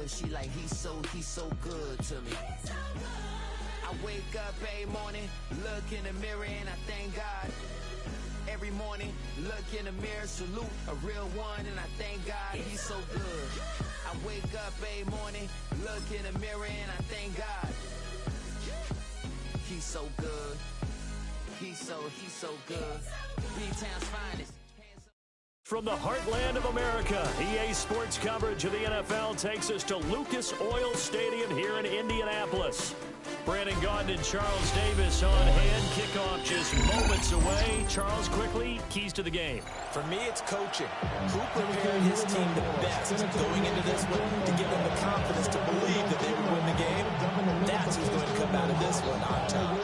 good. She like, he's so good to me. I wake up every morning, look in the mirror and I thank God. Every morning, look in the mirror, salute a real one and I thank God, he's so good. I wake up every morning, look in the mirror and I thank God. He's so good. He's so good. B-Town's finest. From the heartland of America, EA Sports coverage of the NFL takes us to Lucas Oil Stadium here in Indianapolis. Brandon Gaudin and Charles Davis on hand. Kickoff just moments away. Charles, quickly, keys to the game. For me, it's coaching. Who prepared his team the best going into this one to give them the confidence to believe that they would win the game? That's who's going to come out of this one on top.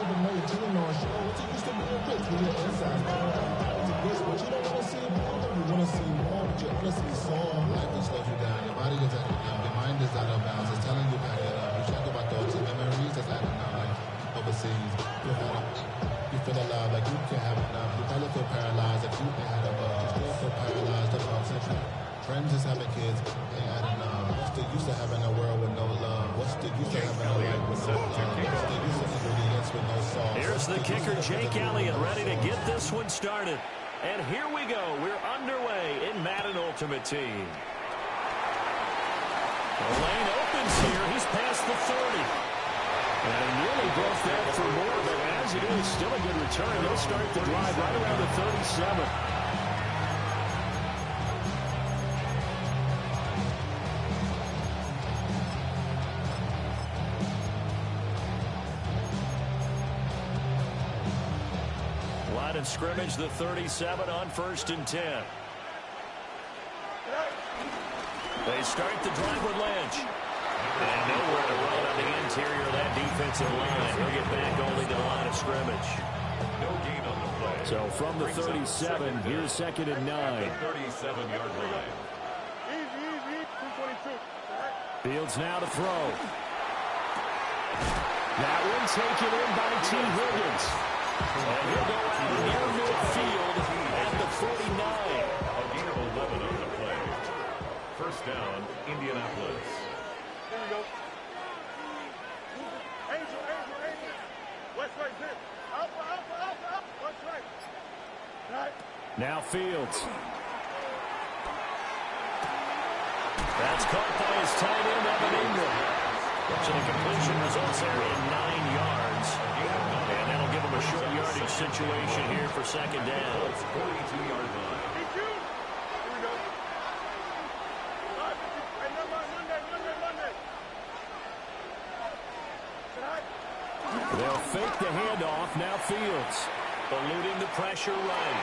You want to see more, but you honestly saw life will slow you down. Your body is your mind is out of bounds. It's telling you back it up. You check about thoughts and memories that's adding up. Like overseas, you feel alive, like you can't have enough. You probably feel paralyzed, like you ain't had enough. You still feel paralyzed about sexual. Friends is having kids, ain't adding up. What's the use of having a world with no love? What's the use of having a life with no love? What's the use of ingredients with no sauce? Here's the kicker, Jake Elliott, ready to get this one started. And here we go. We're underway in Madden Ultimate Team. The lane opens here. He's past the 30. And he nearly broke that for more, but as it is, still a good return. They'll start the drive right around the 37. Line of scrimmage, the 37 on 1st and 10. They start the drive with Lynch. And nowhere to run on the interior of that defensive line. He'll get back only to the line of scrimmage. No gain on the play. So from the 37, here's 2nd and 9. 37-yard line. Fields now to throw. That one taken in by T. Higgins. And he'll go out near midfield at the 49. A gain of 11 on the play. First down, Indianapolis. There we go. Angel. West right there. Up. West right. Right. Now Fields. That's caught by his tight end, Evan Ingram. So the completion results there in 9 yards. And that'll give him a short yardage situation here for 2nd down. 42-yard line. They'll fake the handoff. Now Fields. Eluding the pressure right.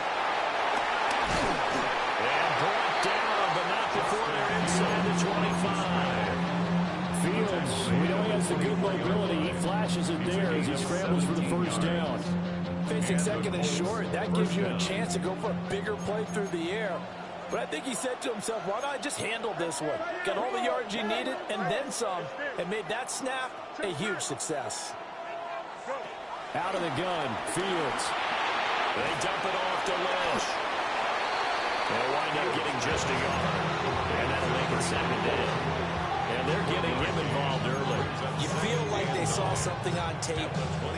And brought down, but not before they're inside the 25. Fields, we know he has the good mobility. He flashes it there as he scrambles for the first down. Facing 2nd and short, that gives you a chance to go for a bigger play through the air. But I think he said to himself, why not just handle this one? Got all the yards you needed and then some, and made that snap a huge success. Out of the gun, Fields. They dump it off to Lynch. They'll wind up getting just a yard. And that'll make it 2nd down. And they're getting him involved early. You feel like they saw something on tape,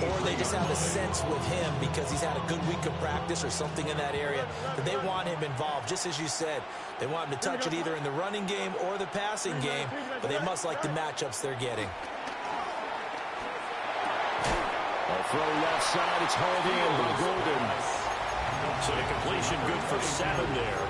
or they just have a sense with him because he's had a good week of practice or something in that area that they want him involved. Just as you said, they want him to touch it either in the running game or the passing game, but they must like the matchups they're getting. Throw left side, it's hauled in by Golden. So the completion good for 7 there.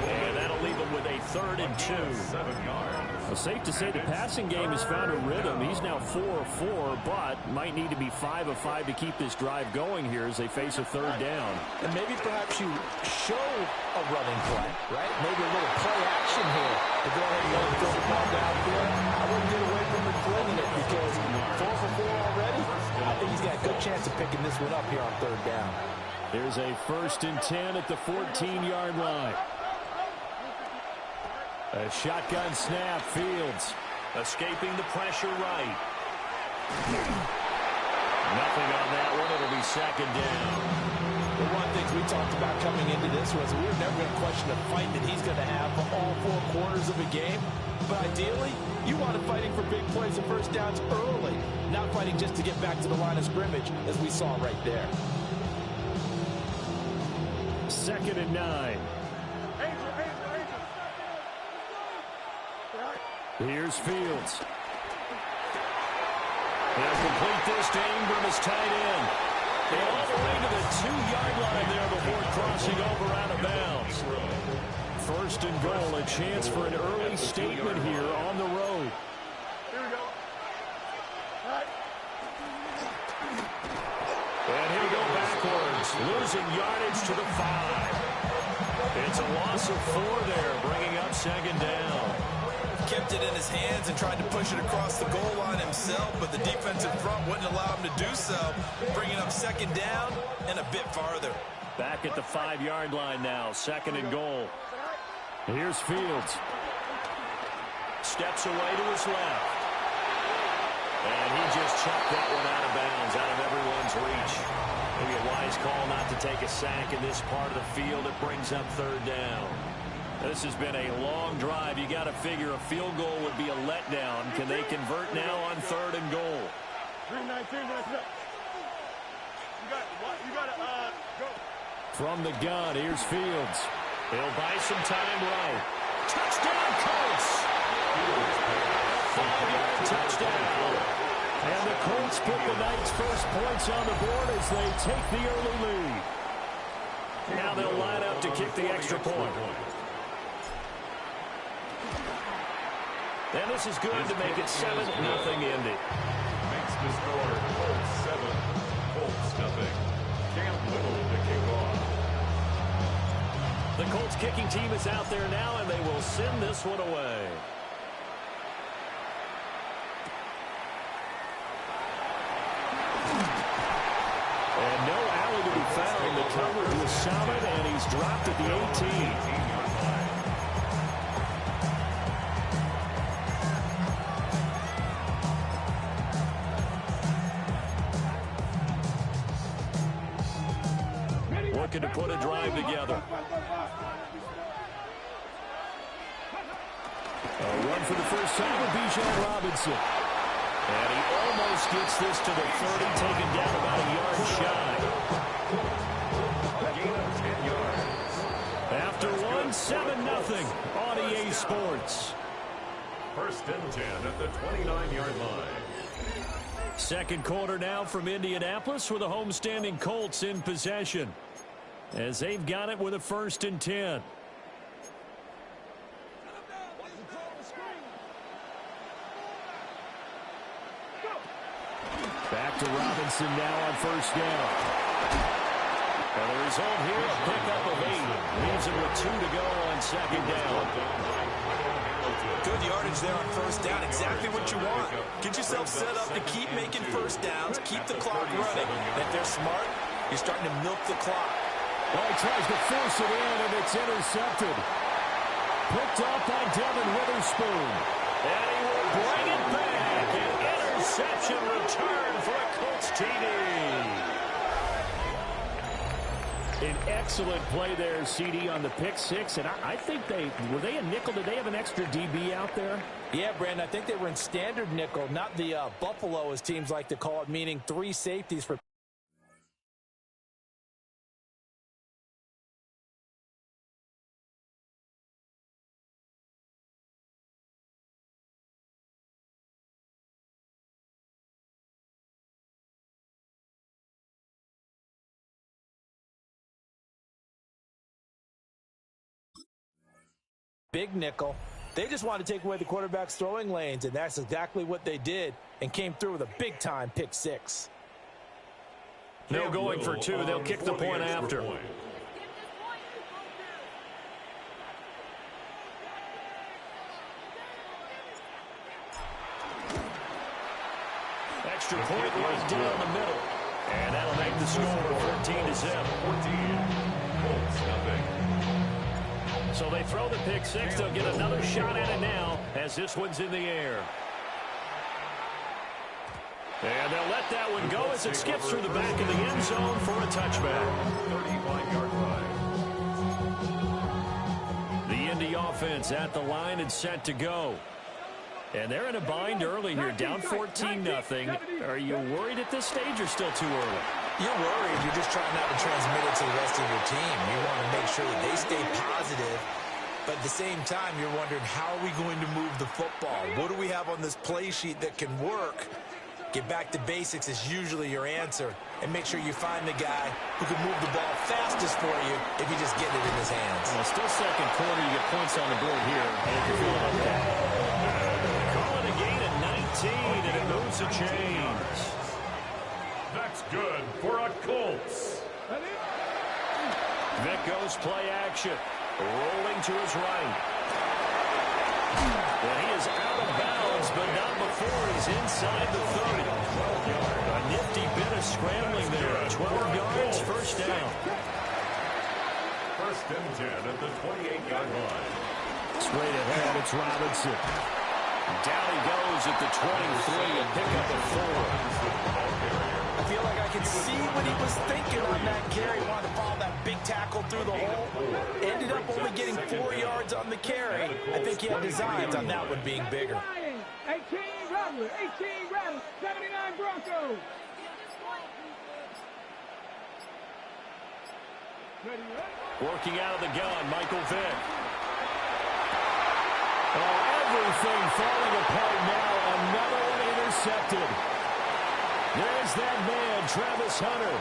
And that'll leave him with a 3rd and 2. 7 yards. Well, safe to say the passing game has found a rhythm. He's now 4 of 4, but might need to be 5 of 5 to keep this drive going here as they face a 3rd down. And maybe perhaps you show a running play, right? Maybe a little play action here to go ahead and throw the ball downfield. I wouldn't get away from him flinging it because 4 for 4 already. I think he's got a good chance of picking this one up here on 3rd down. There's a 1st and 10 at the 14-yard line. A shotgun snap, Fields. Escaping the pressure right. Nothing on that one. It'll be 2nd down. Well, one of the things we talked about coming into this was we were never going to question the fight that he's going to have for all 4 quarters of a game. But ideally, You want it fighting for big plays and first downs early, not fighting just to get back to the line of scrimmage, as we saw right there. 2nd and 9. Here's Fields. He'll complete this to Ingram as tight end. And all the way to the 2-yard line there before crossing over out of bounds. 1st and goal, a chance for an early statement here on the road. Here we go. And he'll go backwards, losing yardage to the 5. It's a loss of 4 there, bringing up 2nd down. Kept it in his hands and tried to push it across the goal line himself, but the defensive front wouldn't allow him to do so, bringing up 2nd down and a bit farther. Back at the 5-yard line now, 2nd and goal. Here's Fields. Steps away to his left. And he just chucked that one out of bounds, out of everyone's reach. Maybe a wise call not to take a sack in this part of the field. It brings up 3rd down. This has been a long drive. You got to figure a field goal would be a letdown. Can they convert now on 3rd and goal? 3:19, that's it. You got to go. From the gun, here's Fields. He'll buy some time right. Touchdown, Colts! 5-yard touchdown. And the Colts put the Knights' first points on the board as they take the early lead. Now they'll line up to kick the extra point. And this is good to make it 7-0 Indy. Makes the score Colts 7, Colts nothing. Cam Little to kick off. The Colts kicking team is out there now, and they will send this one away. And no alley to be found. The coverage was solid, and he's dropped at the 18. Looking to put a drive together. A run for the first time with Bijan Robinson. And he almost gets this to the 30, taken down about a yard shy. Gain of 10 yards. After 7-0 on EA Sports. 1st and 10 at the 29-yard line. 2nd quarter now from Indianapolis with the homestanding Colts in possession, as they've got it with a 1st and 10. Back to Robinson now on 1st down. And the result here, a pickup of 8. Leaves it with 2 to go on 2nd down. Good yardage there on 1st down. Exactly what you want. Get yourself set up to keep making 1st downs, keep the clock running. And if they're smart, you're starting to milk the clock. Well, he tries to force it in, and it's intercepted. Picked off by Devin Witherspoon. And he will bring it back. An interception return for a Colts TD. An excellent play there, CD, on the pick 6. And I think were they a nickel? Did they have an extra DB out there? Yeah, Brandon, I think they were in standard nickel, not the Buffalo, as teams like to call it, meaning 3 safeties for. Big nickel. They just wanted to take away the quarterback's throwing lanes, and that's exactly what they did, and came through with a big-time pick 6. No going for 2. They'll kick the point after. Extra point right down the middle. And that'll make the score 14-0. 14, Colts nothing. So they throw the pick 6. They'll get another shot at it now as this one's in the air. And they'll let that one go as it skips through the back of the end zone for a touchback. 35-yard line. The Indy offense at the line and set to go. And they're in a bind early here, down 14-0. Are you worried at this stage or still too early? You're worried. You're just trying not to transmit it to the rest of your team. You want to make sure that they stay positive. But at the same time, you're wondering, how are we going to move the football? What do we have on this play sheet that can work? Get back to basics is usually your answer. And make sure you find the guy who can move the ball fastest for you if you just get it in his hands. Well, still second quarter. You get points on the board here. And if you're feeling like that. Calling a gain at 19, and it moves the chains. That's good for a Colts. Vic goes play action. Rolling to his right. And he is out of bounds, but not before he's inside the 30. A nifty bit of scrambling there. 12 yards, first down. First and 10 at the 28-yard line. Straight ahead, it's Robinson. Down he goes at the 23 and pick up a 4. I feel like I can see what he was thinking on that carry. Wanted to follow that big tackle through the hole. Ended up only getting 4 yards on the carry. I think he had designs on that one being bigger. 18 Rattlers, 79 Broncos. Working out of the gun, Michael Vick. Oh, everything falling apart now. Another one intercepted. There's that man, Travis Hunter.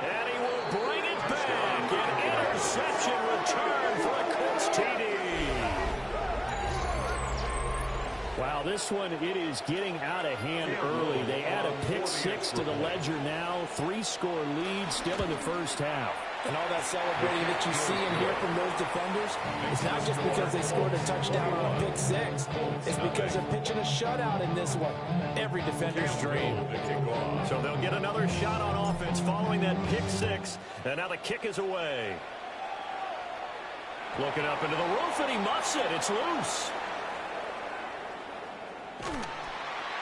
And he will bring it back. An interception return for a Colts TD. Wow, this one, it is getting out of hand early. They add a pick 6 to the ledger now. 3-score lead still in the first half. And all that celebrating that you see and hear from those defenders, it's not just because they scored a touchdown on a pick 6. It's because they're pitching a shutout in this one. Every defender's dream. So they'll get another shot on offense following that pick 6. And now the kick is away. Looking up into the roof, and he muffs it. It's loose.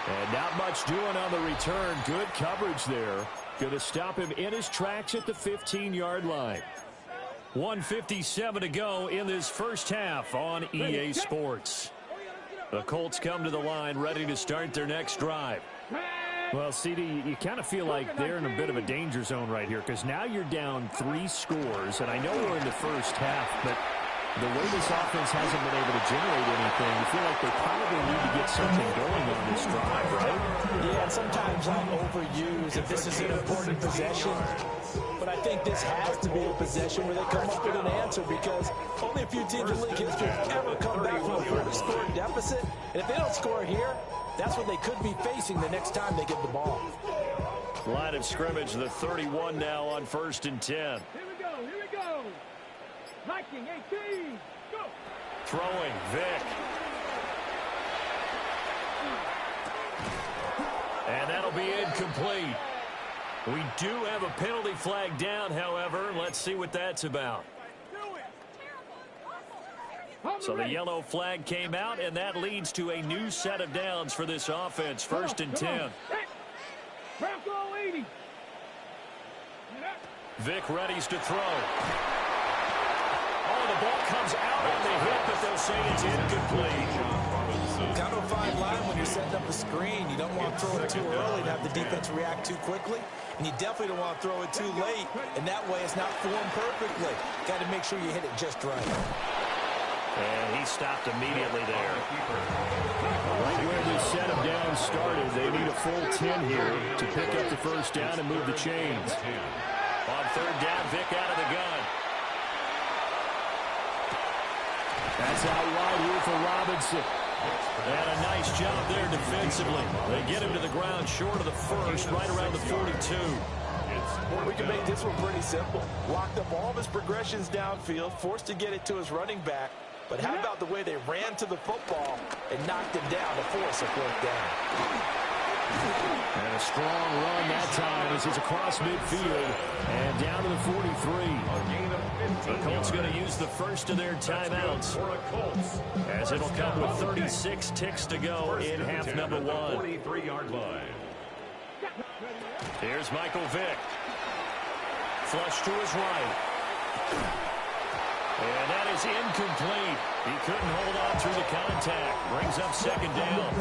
And not much doing on the return. Good coverage there. Going to stop him in his tracks at the 15-yard line. 1:57 to go in this first half on EA Sports. The Colts come to the line ready to start their next drive. Well, CD, you kind of feel like they're in a bit of a danger zone right here because now you're down 3 scores. And I know we're in the first half, but the way this offense hasn't been able to generate anything, you feel like they probably need to get something going on this drive, right? Yeah, and sometimes I overuse if this is an important possession. But I think this has to be a possession where they come up with an answer because only a few teams in league history have ever come back from a 40-score deficit. And if they don't score here, that's what they could be facing the next time they get the ball. Line of scrimmage, the 31 now on 1st and 10. Here we go. Viking 18, go. Throwing, Vic. And that'll be incomplete. We do have a penalty flag down, however. Let's see what that's about. So the yellow flag came out, and that leads to a new set of downs for this offense. 1st and 10. Bronco 80. Vic readies to throw. Oh, the ball comes out on the hit, but they'll say it's incomplete. Kind of a fine line when you're setting up a screen. You don't want to throw it too early to have the defense react too quickly, and you definitely don't want to throw it too late, and that way it's not formed perfectly. Got to make sure you hit it just right. And he stopped immediately there. Right where this set of downs started, they need a full 10 here to pick up the first down and move the chains. On 3rd down, Vic out of the gun. That's out wide here for Robinson. And a nice job there defensively. They get him to the ground short of the first, right around the 42. We can make this one pretty simple. Locked up all of his progressions downfield, forced to get it to his running back. But how about the way they ran to the football and knocked him down to force a 4th down? And a strong run that time as he's across midfield and down to the 43. The Colts going to use the first of their timeouts as it'll come with 36 ticks to go in half number 1. 43-yard line. Here's Michael Vick. Flush to his right. And that is incomplete. He couldn't hold on through the contact. Brings up second down.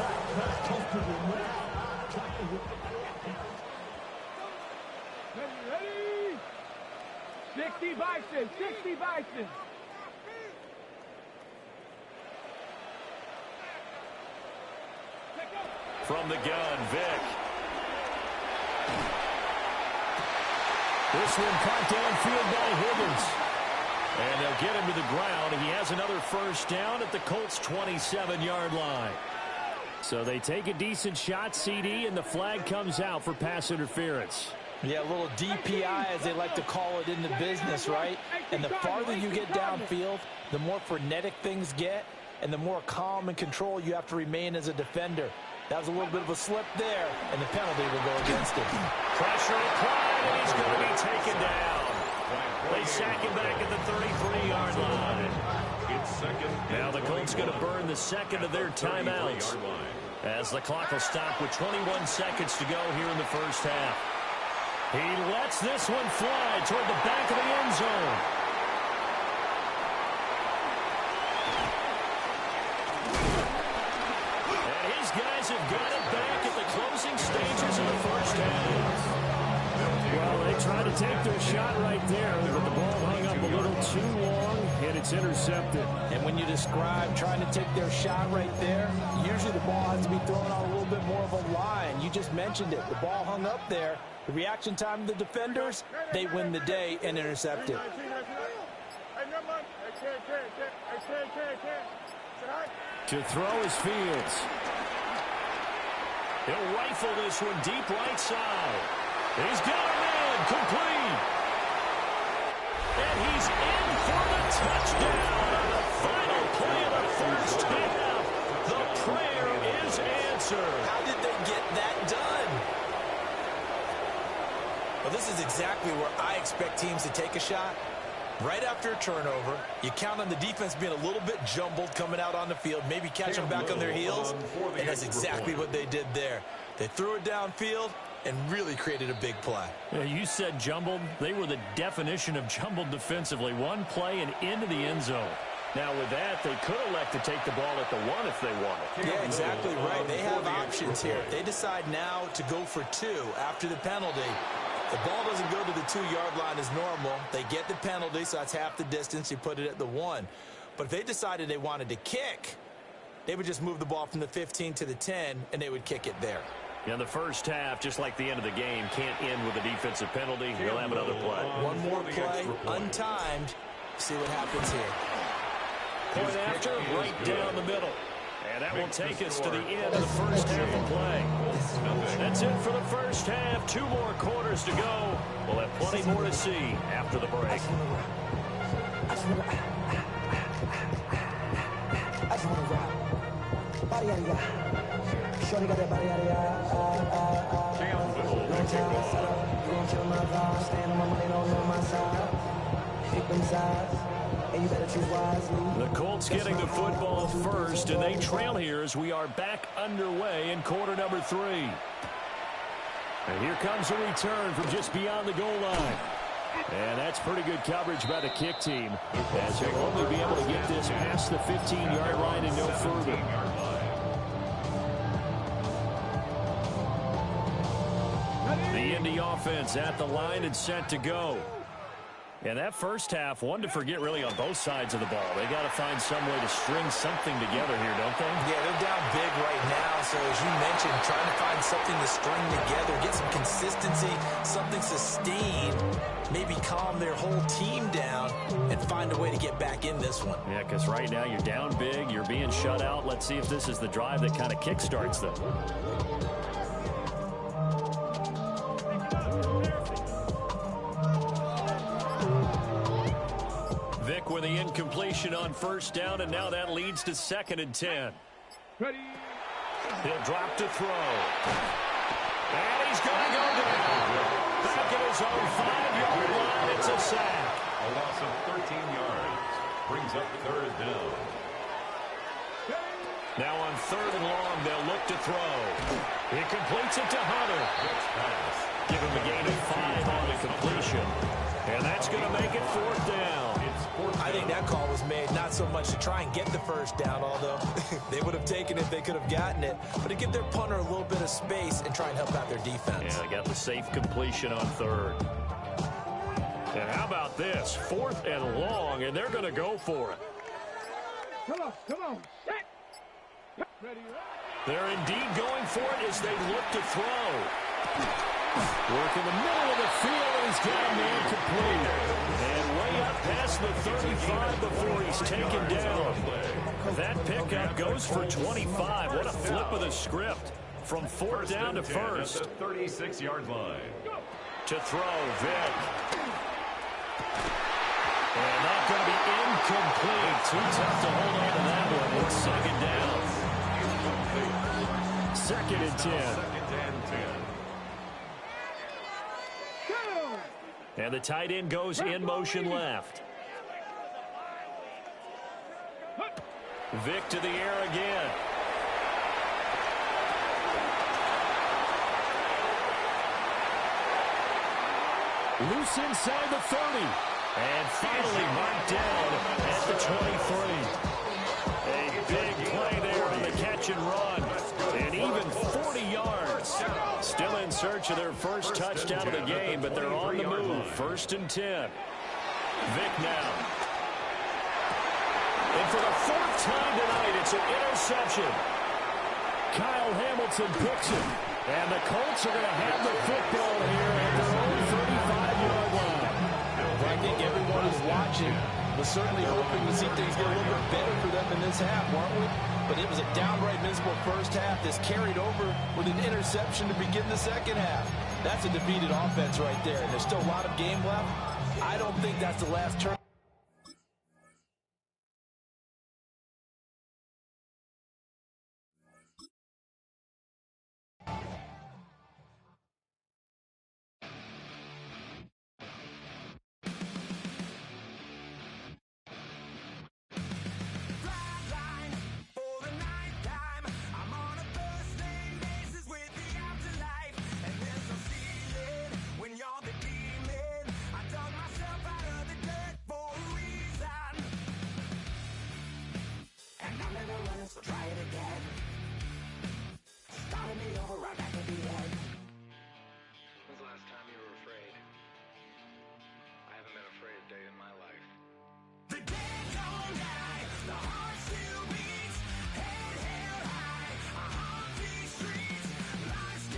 Ready? 60 Bison, 60 Bison. From the gun, Vic. This one caught downfield by Higgins. And they'll get him to the ground. He has another first down at the Colts' 27-yard line. So they take a decent shot, CD, and the flag comes out for pass interference. Yeah, a little DPI, as they like to call it in the business, right? And the farther you get downfield, the more frenetic things get, and the more calm and control you have to remain as a defender. That was a little bit of a slip there, and the penalty will go against him. Pressure applied, and he's going to be taken down. They sack him back at the 33-yard line. Now the Colts going to burn the second of their timeouts, as the clock will stop with 21 seconds to go here in the first half. He lets this one fly toward the back of the end zone. And his guys have got it back at the closing stages of the first half. Well, they tried to take their shot right there, but the ball hung up a little too long, and it's intercepted. And when you describe trying to take their shot right there, usually the ball has to be thrown on a little bit more of a line. You just mentioned it. The ball hung up there. The reaction time of the defenders, they win the day and intercept it. To throw is Fields. He'll rifle this one deep right side. He's got a man complete. And he's in for the touchdown on the final play of the first half. The prayer is answered. How did they get that done? Well, this is exactly where I expect teams to take a shot. Right after a turnover, you count on the defense being a little bit jumbled coming out on the field, maybe catch them back on their heels, and that's exactly what they did there. They threw it downfield and really created a big play. Yeah, you said jumbled. They were the definition of jumbled defensively. One play and into the end zone. Now with that, they could elect to take the ball at the one if they wanted. Yeah, exactly right. They have options here. They decide now to go for two after the penalty. The ball doesn't go to the 2-yard line as normal. They get the penalty, so that's half the distance. You put it at the 1. But if they decided they wanted to kick, they would just move the ball from the 15 to the 10, and they would kick it there. In the first half, just like the end of the game, can't end with a defensive penalty. You'll have another play. One more play, untimed. See what happens here. Point after, right down the middle. And that will take us to the end of the first half of play. That's it for the first half. 2 more quarters to go. We'll have plenty more to see after the break. The Colts getting the football first, and they trail here as we are back underway in quarter number 3. And here comes a return from just beyond the goal line. And that's pretty good coverage by the kick team, as he'll only be able to get this past the 15-yard line and no further. The Indy offense at the line and set to go. And that first half, one to forget really on both sides of the ball. They got to find some way to string something together here, don't they? Yeah, they're down big right now. So as you mentioned, trying to find something to string together, get some consistency, something sustained, maybe calm their whole team down and find a way to get back in this one. Yeah, because right now you're down big, you're being shut out. Let's see if this is the drive that kind of kickstarts them. Vic with the incompletion on first down, and now that leads to 2nd and 10. Ready? He'll drop to throw. And he's going to go down. Back at his own 5-yard line, it's a sack. A loss of 13 yards brings up 3rd down. Now on 3rd and long, they'll look to throw. He completes it to Hunter. Give him a gain of 5 on the completion. And that's going to make it 4th down. I think that call was made not so much to try and get the first down, although they would have taken it if they could have gotten it, but to give their punter a little bit of space and try and help out their defense. Yeah, they got the safe completion on 3rd. And how about this? 4th and long, and they're going to go for it. Come on. Set. Ready. They're indeed going for it as they look to throw. Work in the middle of the field, and he's got a man complete. And way up past the 35 before he's taken down. That pickup goes for 25. What a flip of the script. From 4th down to 1st. 36-yard line. To throw, Vick. And not going to be incomplete. Too tough to hold on to that one. It's 2nd down. 2nd and 10. And the tight end goes in motion left. Vick to the air again. Loose inside the 30. And finally marked down at the 23. A big play there on the catch and run. And even 40 yards. Still in search of their first touchdown of the game, but they're on the move. 1st and 10. Vick now. And for the 4th time tonight, it's an interception. Kyle Hamilton picks it. And the Colts are going to have the football here at their own 35-yard line. I think everyone who's watching was certainly hoping to see things get a little bit better for them in this half, weren't we? But it was a downright miserable first half. This carried over with an interception to begin the second half. That's a defeated offense right there, and there's still a lot of game left. I don't think that's the last turn.